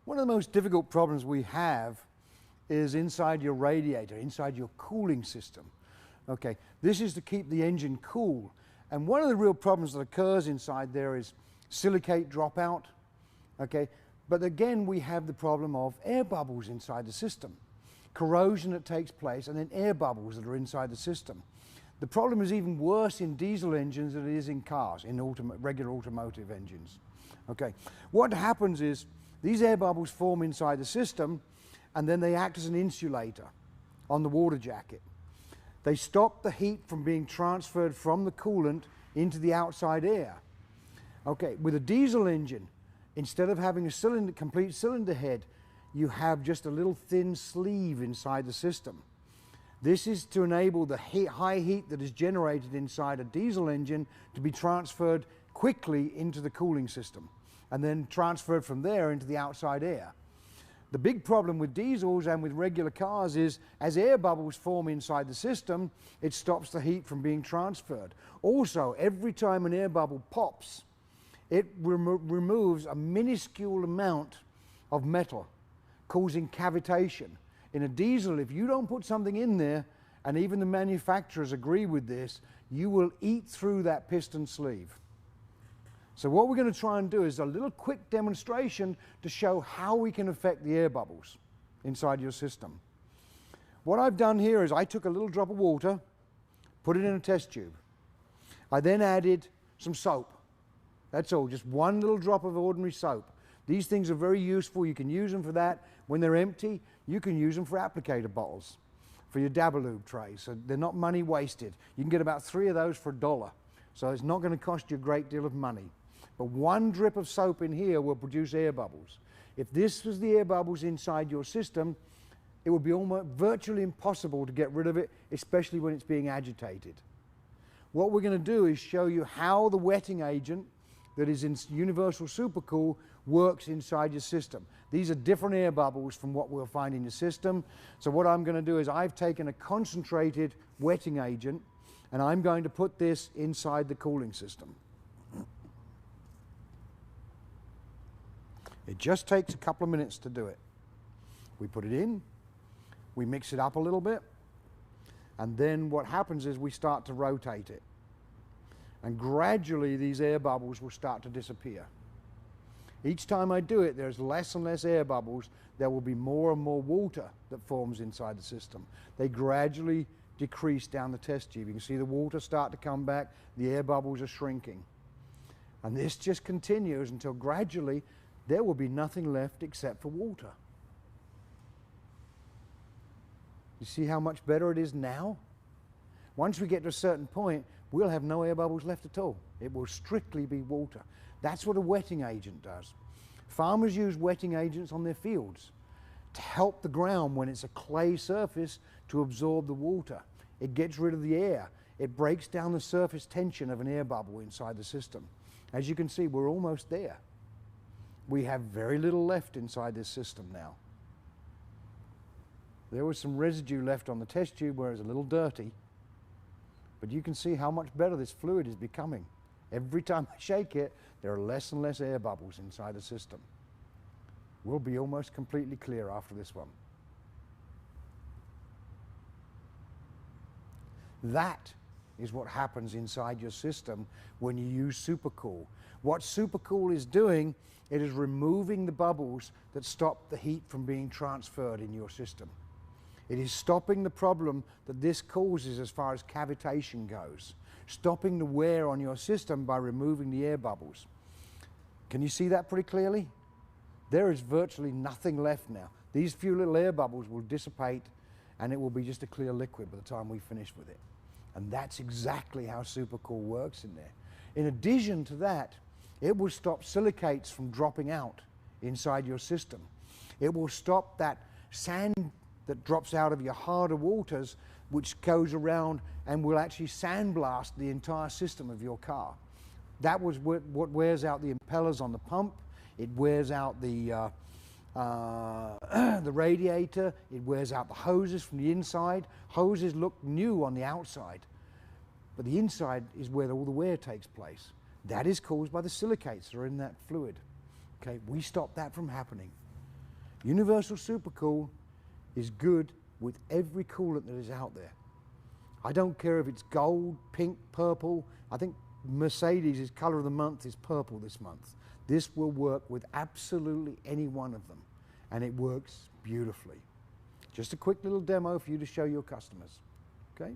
One of the most difficult problems we have is inside your radiator, inside your cooling system. Okay, this is to keep the engine cool. And one of the real problems that occurs inside there is silicate dropout. Okay, but again, we have the problem of air bubbles inside the system, corrosion that takes place, and then air bubbles that are inside the system. The problem is even worse in diesel engines than it is in cars, in regular automotive engines. Okay, what happens is these air bubbles form inside the system, and then they act as an insulator on the water jacket. They stop the heat from being transferred from the coolant into the outside air. Okay, with a diesel engine, instead of having a complete cylinder head, you have just a little thin sleeve inside the system. This is to enable the high heat that is generated inside a diesel engine to be transferred quickly into the cooling system, and then transferred from there into the outside air. The big problem with diesels and with regular cars is as air bubbles form inside the system, it stops the heat from being transferred. Also, every time an air bubble pops, it removes a minuscule amount of metal, causing cavitation. In a diesel, if you don't put something in there, and even the manufacturers agree with this, you will eat through that piston sleeve. So what we're going to try and do is a little quick demonstration to show how we can affect the air bubbles inside your system. What I've done here is I took a little drop of water, put it in a test tube. I then added some soap. That's all, just one little drop of ordinary soap. These things are very useful. You can use them for that. When they're empty, you can use them for applicator bottles, for your Dabalube trays. So they're not money wasted. You can get about 3 of those for $1. So it's not going to cost you a great deal of money. But one drip of soap in here will produce air bubbles. If this was the air bubbles inside your system, it would be almost virtually impossible to get rid of it, especially when it's being agitated. What we're going to do is show you how the wetting agent that is in Universal Supercool works inside your system. These are different air bubbles from what we'll find in your system. So what I'm going to do is I've taken a concentrated wetting agent, and I'm going to put this inside the cooling system. It just takes a couple of minutes to do it. We put it in, we mix it up a little bit, and then what happens is we start to rotate it. And gradually these air bubbles will start to disappear. Each time I do it, there's less and less air bubbles. There will be more and more water that forms inside the system. They gradually decrease down the test tube. You can see the water start to come back, the air bubbles are shrinking. And this just continues until gradually there will be nothing left except for water. You see how much better it is now? Once we get to a certain point, we'll have no air bubbles left at all. It will strictly be water. That's what a wetting agent does. Farmers use wetting agents on their fields to help the ground when it's a clay surface to absorb the water. It gets rid of the air. It breaks down the surface tension of an air bubble inside the system. As you can see, we're almost there. We have very little left inside this system now. There was some residue left on the test tube where it's a little dirty, but you can see how much better this fluid is becoming. Every time I shake it, there are less and less air bubbles inside the system. We'll be almost completely clear after this one. That is what happens inside your system when you use Supercool. What Supercool is doing, it is removing the bubbles that stop the heat from being transferred in your system. It is stopping the problem that this causes as far as cavitation goes, stopping the wear on your system by removing the air bubbles. Can you see that pretty clearly? There is virtually nothing left now. These few little air bubbles will dissipate and it will be just a clear liquid by the time we finish with it. And that's exactly how Supercool works in there. In addition to that, it will stop silicates from dropping out inside your system. It will stop that sand that drops out of your harder waters, which goes around and will actually sandblast the entire system of your car. That was what wears out the impellers on the pump. It wears out the radiator. It wears out the hoses from the inside. Hoses look new on the outside, but the inside is where all the wear takes place. That is caused by the silicates that are in that fluid. Okay, we stop that from happening. Universal Supercool is good with every coolant that is out there. I don't care if it's gold, pink, purple. I think Mercedes' color of the month is purple this month. This will work with absolutely any one of them, and it works beautifully. Just a quick little demo for you to show your customers, okay?